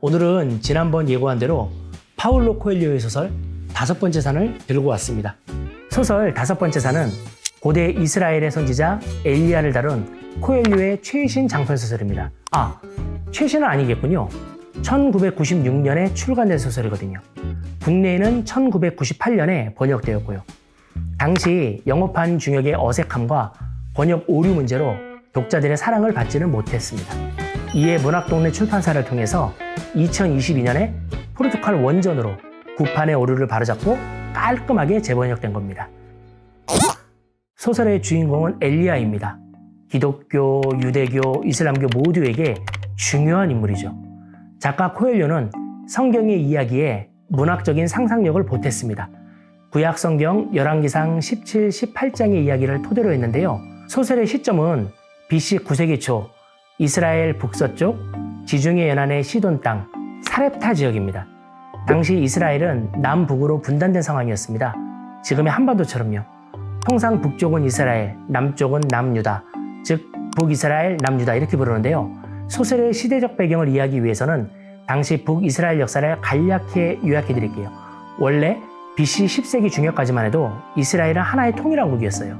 오늘은 지난번 예고한 대로 파울로 코엘료의 소설 5번째 산을 들고 왔습니다. 소설 5번째 산은 고대 이스라엘의 선지자 엘리야를 다룬 코엘료의 최신 장편소설입니다. 최신은 아니겠군요. 1996년에 출간된 소설이거든요. 국내에는 1998년에 번역되었고요. 당시 영어판 중역의 어색함과 번역 오류 문제로 독자들의 사랑을 받지는 못했습니다. 이에 문학동네 출판사를 통해서 2022년에 포르투갈 원전으로 구판의 오류를 바로잡고 깔끔하게 재번역된 겁니다. 소설의 주인공은 엘리야입니다. 기독교, 유대교, 이슬람교 모두에게 중요한 인물이죠. 작가 코엘료는 성경의 이야기에 문학적인 상상력을 보탰습니다. 구약 성경 열왕기상 17, 18장의 이야기를 토대로 했는데요. 소설의 시점은 BC 9세기 초 이스라엘 북서쪽 지중해 연안의 시돈 땅 사렙타 지역입니다. 당시 이스라엘은 남북으로 분단된 상황이었습니다. 지금의 한반도처럼요. 통상 북쪽은 이스라엘, 남쪽은 남유다, 즉 북이스라엘, 남유다 이렇게 부르는데요. 소설의 시대적 배경을 이해하기 위해서는 당시 북이스라엘 역사를 간략히 요약해 드릴게요. 원래 BC 10세기 중역까지만 해도 이스라엘은 하나의 통일왕국이었어요.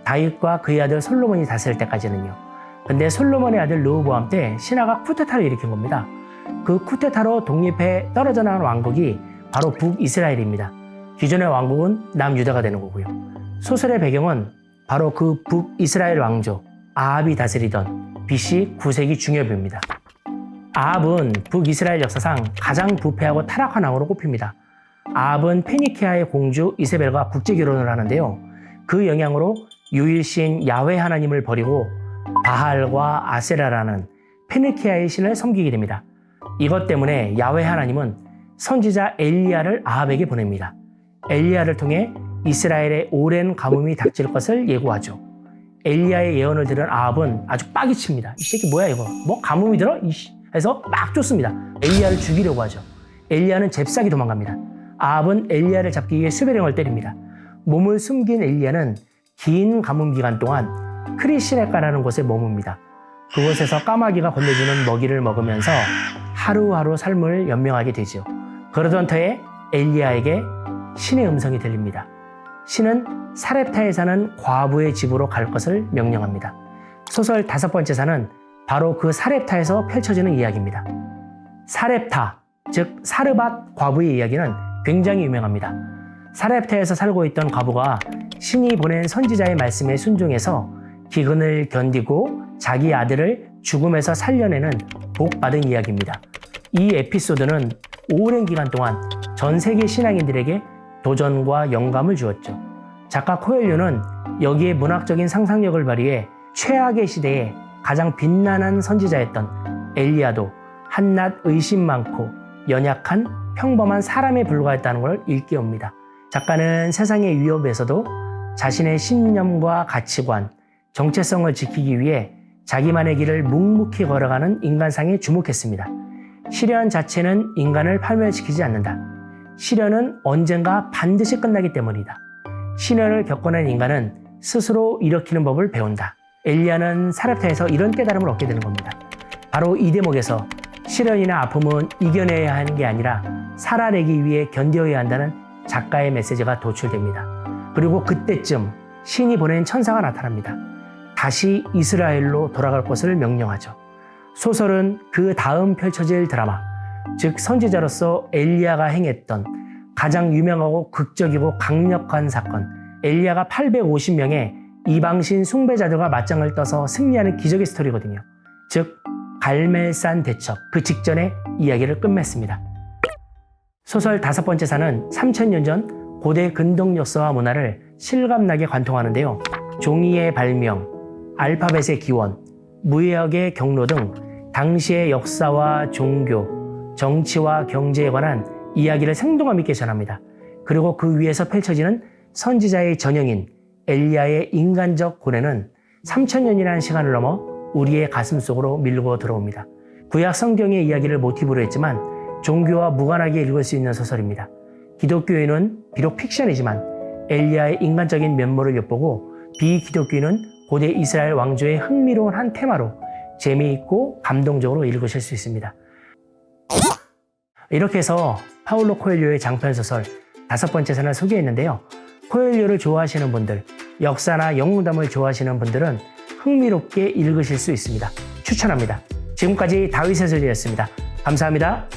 다윗과 그의 아들 솔로몬이 다스릴 때까지는요. 근데 솔로몬의 아들 르호보암 때 신하가 쿠데타를 일으킨 겁니다. 그 쿠데타로 독립해 떨어져 나간 왕국이 바로 북이스라엘입니다. 기존의 왕국은 남유다가 되는 거고요. 소설의 배경은 바로 그 북이스라엘 왕조 아합이 다스리던 BC 9세기 중엽입니다. 아합은 북이스라엘 역사상 가장 부패하고 타락한 왕으로 꼽힙니다. 아합은 페니키아의 공주 이세벨과 국제결혼을 하는데요. 그 영향으로 유일신 야훼 하나님을 버리고 바할과 아세라라는 페니키아의 신을 섬기게 됩니다. 이것 때문에 야훼 하나님은 선지자 엘리야를 아합에게 보냅니다. 엘리야를 통해 이스라엘의 오랜 가뭄이 닥칠 것을 예고하죠. 엘리야의 예언을 들은 아합은 아주 빡이 칩니다. 이 새끼 뭐야 이거? 뭐 가뭄이 들어? 해서 막 쫓습니다. 엘리야를 죽이려고 하죠. 엘리야는 잽싸게 도망갑니다. 아합은 엘리야를 잡기 위해 수배령을 때립니다. 몸을 숨긴 엘리야는 긴 가뭄 기간 동안 크리시네가라는 곳에 머뭅니다. 그곳에서 까마귀가 건네주는 먹이를 먹으면서 하루하루 삶을 연명하게 되죠. 그러던 터에 엘리야에게 신의 음성이 들립니다. 신은 사렙타에 사는 과부의 집으로 갈 것을 명령합니다. 소설 5번째 산은 바로 그 사렙타에서 펼쳐지는 이야기입니다. 사렙타, 즉 사르밧 과부의 이야기는 굉장히 유명합니다. 사렙타에서 살고 있던 과부가 신이 보낸 선지자의 말씀에 순종해서 기근을 견디고 자기 아들을 죽음에서 살려내는 복받은 이야기입니다. 이 에피소드는 오랜 기간 동안 전 세계 신앙인들에게 도전과 영감을 주었죠. 작가 코엘료는 여기에 문학적인 상상력을 발휘해 최악의 시대에 가장 빛나는 선지자였던 엘리야도 한낱 의심 많고 연약한 평범한 사람에 불과했다는 걸 일깨웁니다. 작가는 세상의 위협에서도 자신의 신념과 가치관, 정체성을 지키기 위해 자기만의 길을 묵묵히 걸어가는 인간상에 주목했습니다. 시련 자체는 인간을 파멸시키지 않는다. 시련은 언젠가 반드시 끝나기 때문이다. 시련을 겪어낸 인간은 스스로 일으키는 법을 배운다. 엘리야는 사렙타에서 이런 깨달음을 얻게 되는 겁니다. 바로 이 대목에서 시련이나 아픔은 이겨내야 하는 게 아니라 살아내기 위해 견뎌야 한다는 작가의 메시지가 도출됩니다. 그리고 그때쯤 신이 보낸 천사가 나타납니다. 다시 이스라엘로 돌아갈 것을 명령하죠. 소설은 그 다음 펼쳐질 드라마, 즉 선지자로서 엘리야가 행했던 가장 유명하고 극적이고 강력한 사건, 엘리야가 850명의 이방신 숭배자들과 맞짱을 떠서 승리하는 기적의 스토리거든요. 즉 갈멜산 대첩, 그 직전에 이야기를 끝맺습니다. 소설 5번째 산은 3000년 전 고대 근동 역사와 문화를 실감나게 관통하는데요. 종이의 발명, 알파벳의 기원, 무역의 경로 등 당시의 역사와 종교, 정치와 경제에 관한 이야기를 생동감 있게 전합니다. 그리고 그 위에서 펼쳐지는 선지자의 전형인 엘리야의 인간적 고뇌는 3000년이라는 시간을 넘어 우리의 가슴 속으로 밀고 들어옵니다. 구약 성경의 이야기를 모티브로 했지만 종교와 무관하게 읽을 수 있는 소설입니다. 기독교인은 비록 픽션이지만 엘리야의 인간적인 면모를 엿보고 비기독교인은 고대 이스라엘 왕조의 흥미로운 한 테마로 재미있고 감동적으로 읽으실 수 있습니다. 이렇게 해서 파울로 코엘료의 장편소설 5번째 산을 소개했는데요. 코엘료를 좋아하시는 분들, 역사나 영웅담을 좋아하시는 분들은 흥미롭게 읽으실 수 있습니다. 추천합니다. 지금까지 다윗의 소리였습니다. 감사합니다.